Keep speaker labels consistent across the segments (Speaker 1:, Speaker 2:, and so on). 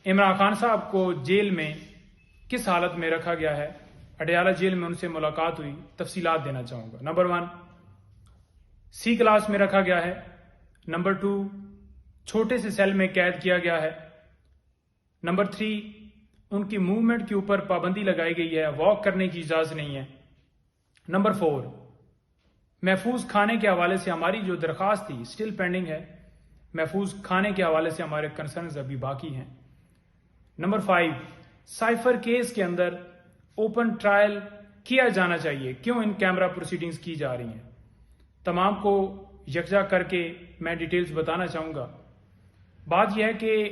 Speaker 1: عمران خان صاحب کو جیل میں کس حالت میں رکھا گیا ہے، اڈیالہ جیل میں ان سے ملاقات ہوئی، تفصیلات دینا چاہوں گا۔ نمبر 1، سی کلاس میں رکھا گیا ہے۔ نمبر 2، چھوٹے سے سیل میں قید کیا گیا ہے۔ نمبر 3، ان کی موومنٹ کے اوپر پابندی لگائی گئی ہے، واک کرنے کی اجازت نہیں ہے۔ نمبر 4، محفوظ کھانے کے حوالے سے ہماری جو درخواست تھی اسٹل پینڈنگ ہے، محفوظ کھانے کے حوالے سے ہمارے کنسرنز ابھی باقی ہیں۔ نمبر 5، سائفر کیس کے اندر اوپن ٹرائل کیا جانا چاہیے، کیوں ان کیمرہ پروسیڈنگز کی جا رہی ہیں؟ تمام کو یکجا کر کے میں ڈیٹیلز بتانا چاہوں گا۔ بات یہ ہے کہ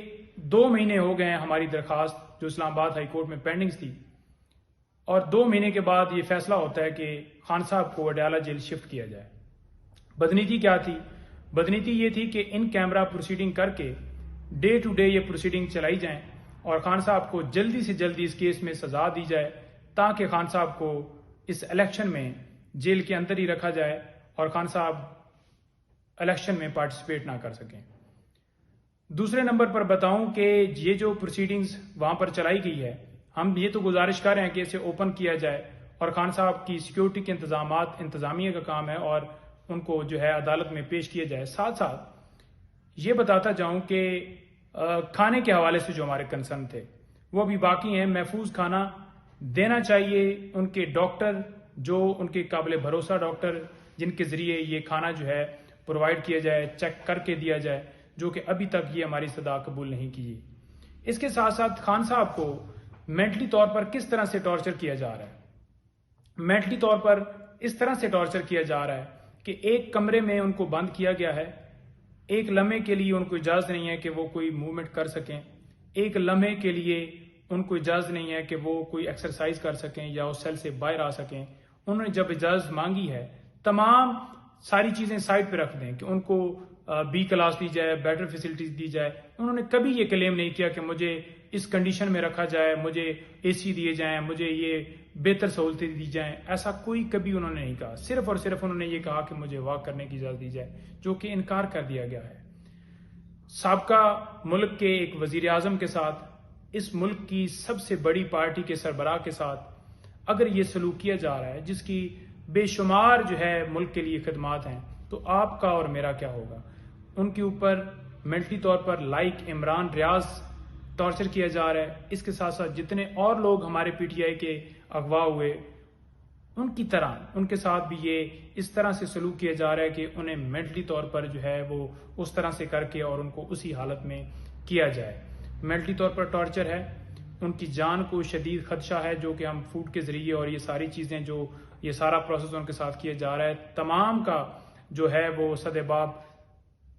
Speaker 1: 2 مہینے ہو گئے ہیں ہماری درخواست جو اسلام آباد ہائی کورٹ میں پینڈنگز تھی، اور 2 مہینے کے بعد یہ فیصلہ ہوتا ہے کہ خان صاحب کو اڈیالہ جیل شفٹ کیا جائے۔ بدنیتی کیا تھی؟ بدنیتی یہ تھی کہ ان کیمرہ پروسیڈنگ کر کے ڈے ٹو ڈے یہ پروسیڈنگ چلائی جائیں اور خان صاحب کو جلدی سے جلدی اس کیس میں سزا دی جائے، تاکہ خان صاحب کو اس الیکشن میں جیل کے اندر ہی رکھا جائے اور خان صاحب الیکشن میں پارٹیسپیٹ نہ کر سکیں۔ دوسرے نمبر پر بتاؤں کہ یہ جو پروسیڈنگز وہاں پر چلائی گئی ہے، ہم یہ تو گزارش کر رہے ہیں کہ اسے اوپن کیا جائے اور خان صاحب کی سیکیورٹی کے انتظامات انتظامیہ کا کام ہے اور ان کو جو ہے عدالت میں پیش کیا جائے۔ ساتھ ساتھ یہ بتاتا جاؤں کہ کھانے کے حوالے سے جو ہمارے کنسرن تھے وہ بھی باقی ہیں۔ محفوظ کھانا دینا چاہیے ان کے ڈاکٹر، جو ان کے قابل بھروسہ ڈاکٹر جن کے ذریعے یہ کھانا جو ہے پرووائڈ کیا جائے، چیک کر کے دیا جائے، جو کہ ابھی تک یہ ہماری صدا قبول نہیں کی۔ اس کے ساتھ ساتھ خان صاحب کو مینٹلی طور پر کس طرح سے ٹارچر کیا جا رہا ہے؟ مینٹلی طور پر اس طرح سے ٹارچر کیا جا رہا ہے کہ ایک کمرے میں ان کو بند کیا گیا ہے، ایک لمحے کے لیے ان کو اجازت نہیں ہے کہ وہ کوئی موومنٹ کر سکیں، ایک لمحے کے لیے ان کو اجازت نہیں ہے کہ وہ کوئی ایکسرسائز کر سکیں یا اس سیل سے باہر آ سکیں۔ انہوں نے جب اجازت مانگی ہے، تمام ساری چیزیں سائڈ پہ رکھ دیں کہ ان کو بی کلاس دی جائے، بیٹر فیسلٹیز دی جائے۔ انہوں نے کبھی یہ کلیم نہیں کیا کہ مجھے اس کنڈیشن میں رکھا جائے، مجھے اے سی دیے جائیں، مجھے یہ بہتر سہولتیں دی جائیں، ایسا کوئی کبھی انہوں نے نہیں کہا۔ صرف اور صرف انہوں نے یہ کہا کہ مجھے واک کرنے کی اجازت دی جائے، جو کہ انکار کر دیا گیا ہے۔ سابقہ ملک کے ایک وزیر اعظم کے ساتھ، اس ملک کی سب سے بڑی پارٹی کے سربراہ کے ساتھ اگر یہ سلوک کیا جا رہا ہے، جس کی بے شمار جو ہے ملک کے لیے خدمات ہیں، تو آپ کا اور میرا کیا ہوگا؟ ان کے اوپر مینٹلی طور پر لائک عمران ریاض ٹارچر کیا جا رہا ہے۔ اس کے ساتھ ساتھ جتنے اور لوگ ہمارے پی ٹی آئی کے اغوا ہوئے، ان کی طرح ان کے ساتھ بھی یہ اس طرح سے سلوک کیا جا رہا ہے کہ انہیں مینٹلی طور پر جو ہے وہ اس طرح سے کر کے اور ان کو اسی حالت میں کیا جائے۔ مینٹلی طور پر ٹارچر ہے، ان کی جان کو شدید خدشہ ہے، جو کہ ہم فوڈ کے ذریعے اور یہ ساری چیزیں جو یہ سارا پروسیس ان کے ساتھ کیا جا رہا ہے، تمام کا جو ہے وہ سدباب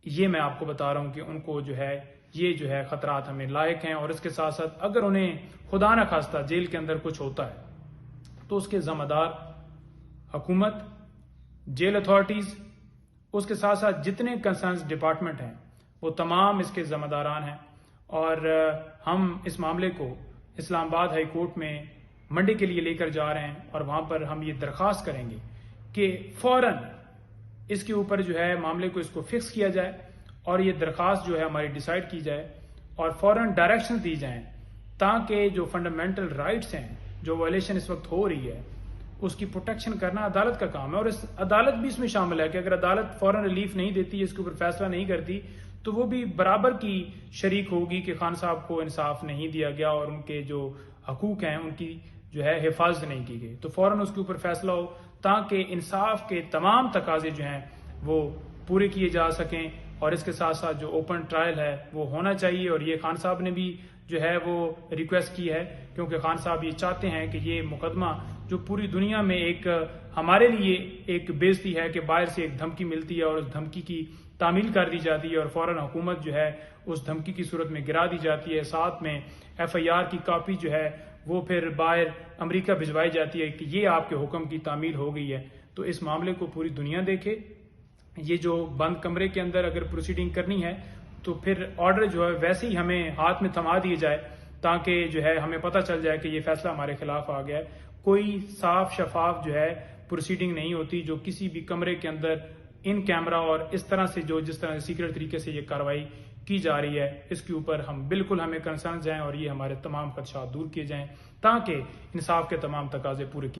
Speaker 1: یہ میں آپ کو بتا رہا ہوں کہ ان کو جو ہے یہ جو ہے خطرات ہمیں لاحق ہیں۔ اور اس کے ساتھ ساتھ اگر انہیں خدا نہ خواستہ جیل کے اندر کچھ ہوتا ہے تو اس کے ذمہ دار حکومت، جیل اتھارٹیز، اس کے ساتھ ساتھ جتنے کنسرنز ڈپارٹمنٹ ہیں وہ تمام اس کے ذمہ داران ہیں۔ اور ہم اس معاملے کو اسلام آباد ہائی کورٹ میں منڈے کے لیے لے کر جا رہے ہیں اور وہاں پر ہم یہ درخواست کریں گے کہ فوراً اس کے اوپر جو ہے معاملے کو اس کو فکس کیا جائے اور یہ درخواست جو ہے ہماری ڈیسائیڈ کی جائے اور فوراً ڈائریکشن دی جائیں، تاکہ جو فنڈامنٹل رائٹس ہیں، جو وائلیشن اس وقت ہو رہی ہے، اس کی پروٹیکشن کرنا عدالت کا کام ہے۔ اور اس عدالت بھی اس میں شامل ہے کہ اگر عدالت فوراً ریلیف نہیں دیتی، اس کے اوپر فیصلہ نہیں کرتی، تو وہ بھی برابر کی شریک ہوگی کہ خان صاحب کو انصاف نہیں دیا گیا اور ان کے جو حقوق ہیں ان کی جو ہے حفاظت نہیں کی گئی۔ تو فوراً اس کے اوپر فیصلہ ہو تاکہ انصاف کے تمام تقاضے جو ہیں وہ پورے کیے جا سکیں۔ اور اس کے ساتھ ساتھ جو اوپن ٹرائل ہے وہ ہونا چاہیے، اور یہ خان صاحب نے بھی جو ہے وہ ریکویسٹ کی ہے، کیونکہ خان صاحب یہ چاہتے ہیں کہ یہ مقدمہ جو پوری دنیا میں ایک ہمارے لیے ایک بےعزتی ہے کہ باہر سے ایک دھمکی ملتی ہے اور اس دھمکی کی تعمیل کر دی جاتی ہے اور فوراً حکومت جو ہے اس دھمکی کی صورت میں گرا دی جاتی ہے، ساتھ میں ایف آئی آر کی کاپی جو ہے وہ پھر باہر امریکہ بھجوائی جاتی ہے کہ یہ آپ کے حکم کی تعمیل ہو گئی ہے۔ تو اس معاملے کو پوری دنیا دیکھے۔ یہ جو بند کمرے کے اندر اگر پروسیڈنگ کرنی ہے تو پھر آرڈر جو ہے ویسے ہی ہمیں ہاتھ میں تھما دیے جائے، تاکہ جو ہے ہمیں پتہ چل جائے کہ یہ فیصلہ ہمارے خلاف آ گیا ہے۔ کوئی صاف شفاف جو ہے پروسیڈنگ نہیں ہوتی جو کسی بھی کمرے کے اندر ان کیمرہ اور اس طرح سے جو جس طرح سے سیکرٹ طریقے سے یہ کارروائی کی جا رہی ہے اس کے اوپر بالکل ہمیں کنسرنز ہیں اور یہ ہمارے تمام خدشات دور کیے جائیں تاکہ انصاف کے تمام تقاضے پورے کیے